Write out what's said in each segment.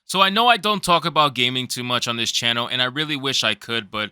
So I know I don't talk about gaming too much on this channel, and I really wish I could, but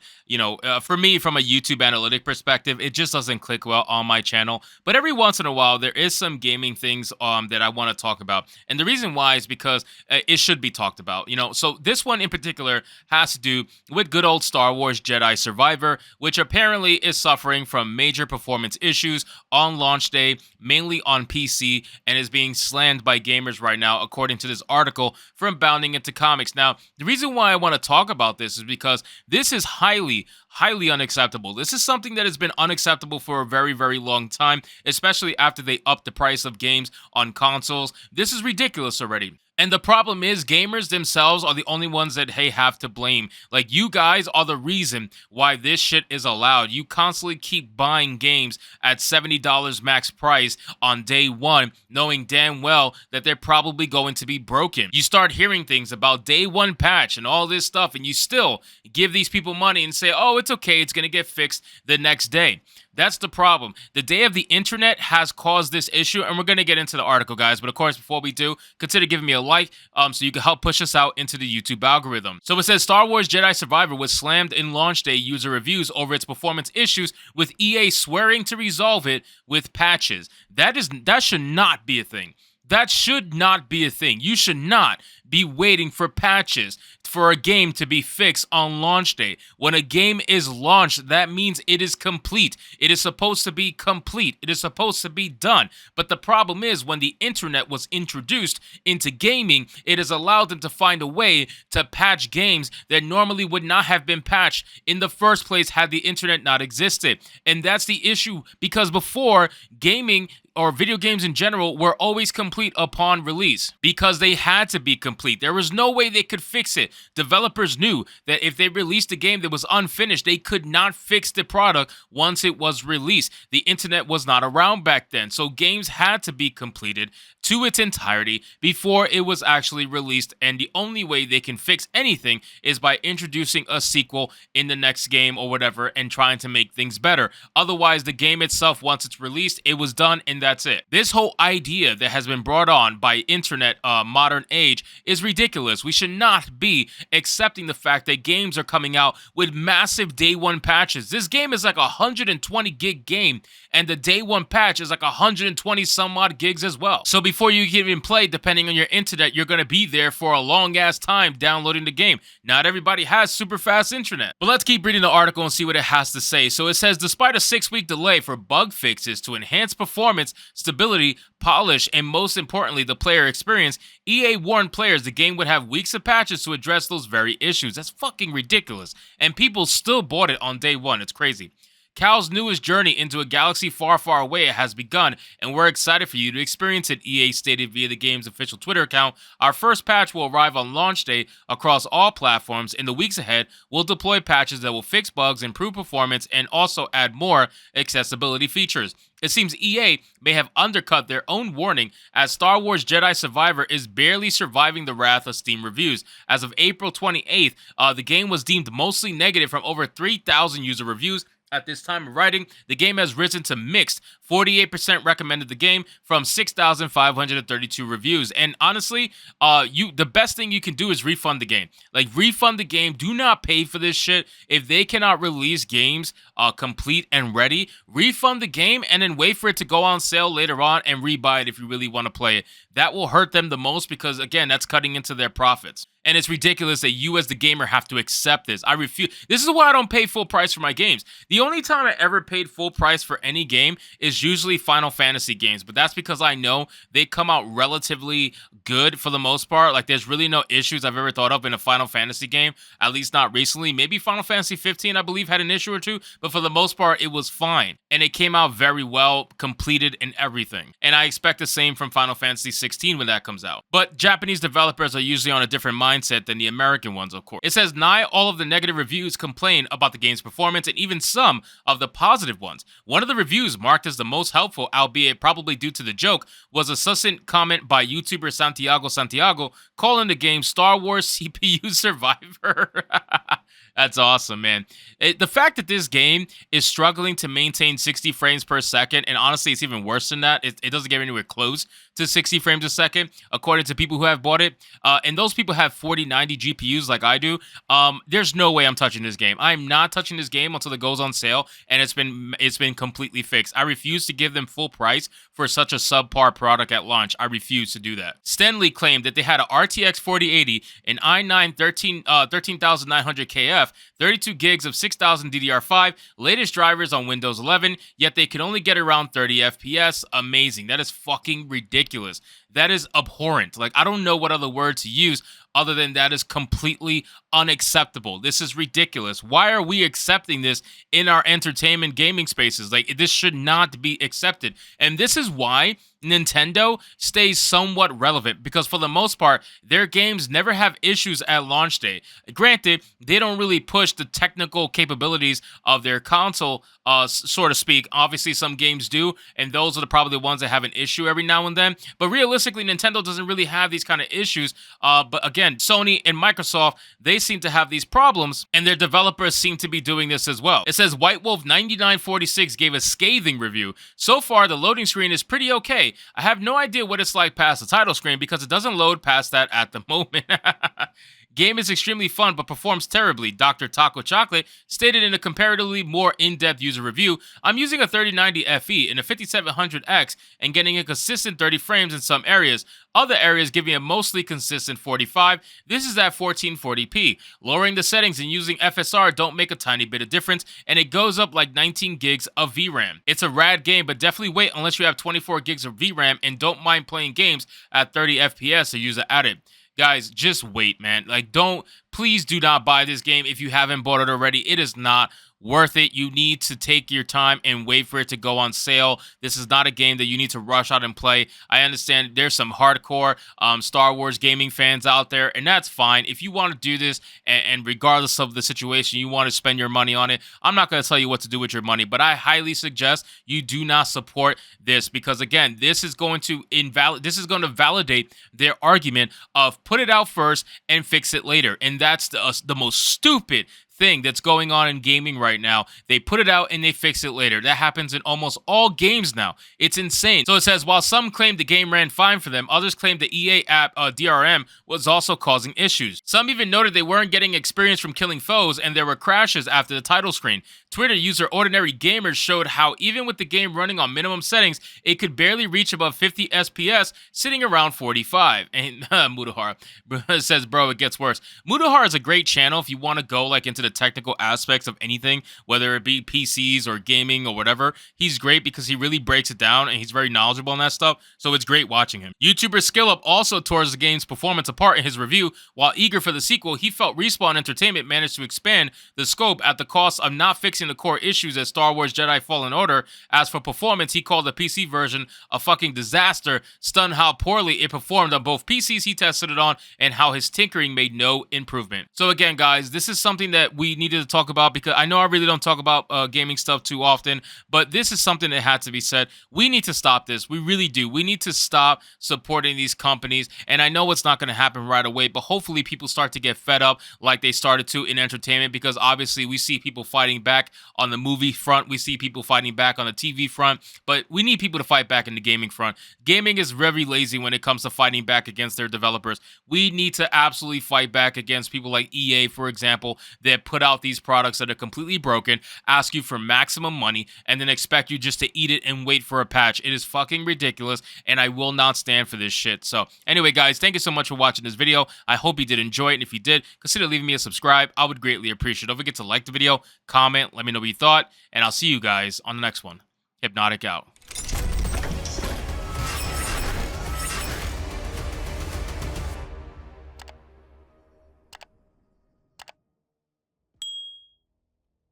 for me, from a YouTube analytic perspective, it just doesn't click well on my channel. But every once in a while, there is some gaming things that I want to talk about, and the reason why is because it should be talked about. So this one in particular has to do with good old Star Wars Jedi Survivor, which apparently is suffering from major performance issues on launch day, mainly on PC, and is being slammed by gamers right now, according to this article from Bounding into Comics. Now, the reason why I want to talk about this is because this is highly unacceptable. This is something that has been unacceptable for a very, very long time, especially after they upped the price of games on consoles. This is ridiculous already. And the problem is, gamers themselves are the only ones that have to blame. Like, you guys are the reason why this shit is allowed. You constantly keep buying games at $70 max price on day one, knowing damn well that they're probably going to be broken. You start hearing things about day one patch and all this stuff, and you still give these people money and say, oh, it's okay, it's going to get fixed the next day. That's the problem. The day of the internet has caused this issue, and we're going to get into the article, guys. But of course, before we do, consider giving me a like so you can help push us out into the YouTube algorithm. So it says Star Wars Jedi Survivor was slammed in launch day user reviews over its performance issues, with EA swearing to resolve it with patches. That should not be a thing. That should not be a thing. You should not be waiting for patches for a game to be fixed on launch day. When a game is launched, that means it is complete. It is supposed to be complete. It is supposed to be done. But the problem is, when the internet was introduced into gaming, it has allowed them to find a way to patch games that normally would not have been patched in the first place had the internet not existed. And that's the issue, because before, gaming or video games in general were always complete upon release because they had to be complete. There was no way they could fix it. Developers knew that if they released a game that was unfinished, they could not fix the product once it was released. The internet was not around back then, so games had to be completed to its entirety before it was actually released, and the only way they can fix anything is by introducing a sequel in the next game or whatever and trying to make things better. Otherwise, the game itself, once it's released, it was done and that's it. This whole idea that has been brought on by internet modern age is ridiculous. We should not be accepting the fact that games are coming out with massive day one patches. This game is like a 120 gig game, and the day one patch is like 120 some odd gigs as well. So before you can even play, depending on your internet, you're going to be there for a long ass time downloading the game. Not everybody has super fast internet. But let's keep reading the article and see what it has to say. So it says, despite a 6-week delay for bug fixes to enhance performance, stability, polish, and most importantly, the player experience, EA warned players the game would have weeks of patches to address those very issues. That's fucking ridiculous. And people still bought it on day one. It's crazy. Cal's newest journey into a galaxy far, far away has begun, and we're excited for you to experience it, EA stated via the game's official Twitter account. Our first patch will arrive on launch day across all platforms. In the weeks ahead, we'll deploy patches that will fix bugs, improve performance, and also add more accessibility features. It seems EA may have undercut their own warning, as Star Wars Jedi Survivor is barely surviving the wrath of Steam reviews. As of April 28th, the game was deemed mostly negative from over 3,000 user reviews. At this time of writing, the game has risen to mixed. 48% recommended the game from 6,532 reviews. And honestly, the best thing you can do is refund the game. Like, refund the game. Do not pay for this shit. If they cannot release games complete and ready, refund the game and then wait for it to go on sale later on and rebuy it if you really want to play it. That will hurt them the most because, again, that's cutting into their profits. And it's ridiculous that you as the gamer have to accept this. I refuse. This is why I don't pay full price for my games. The only time I ever paid full price for any game is usually Final Fantasy games. But that's because I know they come out relatively good for the most part. Like, there's really no issues I've ever thought of in a Final Fantasy game. At least not recently. Maybe Final Fantasy 15, I believe, had an issue or two. But for the most part, it was fine. And it came out very well, completed and everything. And I expect the same from Final Fantasy 16 when that comes out. But Japanese developers are usually on a different mindset than the American ones, of course. It says nigh all of the negative reviews complain about the game's performance, and even some of the positive ones. One of the reviews, marked as the most helpful, albeit probably due to the joke, was a succinct comment by YouTuber Santiago calling the game Star Wars CPU Survivor. That's awesome, man. The fact that this game is struggling to maintain 60 frames per second, and honestly, it's even worse than that. It doesn't get anywhere close to 60 frames a second, according to people who have bought it. And those people have 4090 GPUs like I do. There's no way I'm touching this game. I'm not touching this game until it goes on sale and it's been completely fixed. I refuse to give them full price for such a subpar product at launch. I refuse to do that. Stanley claimed that they had a RTX 4080, an i9 13900 KF, 32 gigs of 6000 DDR5, latest drivers on Windows 11, yet they could only get around 30 FPS. Amazing. That is fucking ridiculous. That is abhorrent. Like, I don't know what other word to use other than that is completely unacceptable. This is ridiculous. Why are we accepting this in our entertainment gaming spaces? Like, this should not be accepted. And this is why Nintendo stays somewhat relevant, because for the most part, their games never have issues at launch day. Granted, they don't really push the technical capabilities of their console, so to speak. Obviously, some games do, and those are probably the ones that have an issue every now and then. But realistically, Nintendo doesn't really have these kind of issues. But again, Sony and Microsoft, they seem to have these problems, and their developers seem to be doing this as well. It says White Wolf 9946 gave a scathing review. So far, the loading screen is pretty okay. I have no idea what it's like past the title screen because it doesn't load past that at the moment. Game is extremely fun, but performs terribly, Dr. Taco Chocolate stated in a comparatively more in-depth user review. I'm using a 3090 FE and a 5700X and getting a consistent 30 frames in some areas. Other areas giving a mostly consistent 45. This is at 1440p. Lowering the settings and using FSR don't make a tiny bit of difference, and it goes up like 19 gigs of VRAM. It's a rad game, but definitely wait unless you have 24 gigs of VRAM and don't mind playing games at 30 FPS to use it at it. Guys, just wait, man. Like, please do not buy this game if you haven't bought it already. It is not worth it. You need to take your time and wait for it to go on sale. This is not a game that you need to rush out and play. I understand there's some hardcore Star Wars gaming fans out there, and that's fine. If you want to do this, and regardless of the situation, you want to spend your money on it, I'm not going to tell you what to do with your money, but I highly suggest you do not support this, because again, this is going to validate their argument of put it out first and fix it later. And that's the most stupid thing that's going on in gaming right now. They put it out and they fix it later. That happens in almost all games now. It's insane. So it says, while some claim the game ran fine for them, others claim the EA app DRM was also causing issues. Some even noted they weren't getting experience from killing foes and there were crashes after the title screen. Twitter user Ordinary Gamers showed how even with the game running on minimum settings, it could barely reach above 50 SPS, sitting around 45. And Mudahar says, bro, it gets worse. Mudahar is a great channel if you want to go like into the technical aspects of anything, whether it be PCs or gaming or whatever. He's great because he really breaks it down and he's very knowledgeable on that stuff, so it's great watching him. YouTuber SkillUp also tore the game's performance apart in his review. While eager for the sequel, he felt Respawn Entertainment managed to expand the scope at the cost of not fixing the core issues at Star Wars Jedi Fallen Order. As for performance, he called the PC version a fucking disaster, stunned how poorly it performed on both PCs he tested it on and how his tinkering made no improvement. So again, guys, this is something that we needed to talk about because I know I really don't talk about gaming stuff too often, but this is something that had to be said. We need to stop this. We really do. We need to stop supporting these companies, and I know it's not going to happen right away, but hopefully people start to get fed up like they started to in entertainment, because obviously we see people fighting back on the movie front. We see people fighting back on the TV front, but we need people to fight back in the gaming front. Gaming is very lazy when it comes to fighting back against their developers. We need to absolutely fight back against people like EA, for example, that put out these products that are completely broken, ask you for maximum money, and then expect you just to eat it and wait for a patch. It is fucking ridiculous, and I will not stand for this shit. So anyway, guys, thank you so much for watching this video. I hope you did enjoy it, and if you did, consider leaving me a subscribe. I would greatly appreciate it. Don't forget to like the video, comment, let me know what you thought, and I'll see you guys on the next one. Hypnotic out.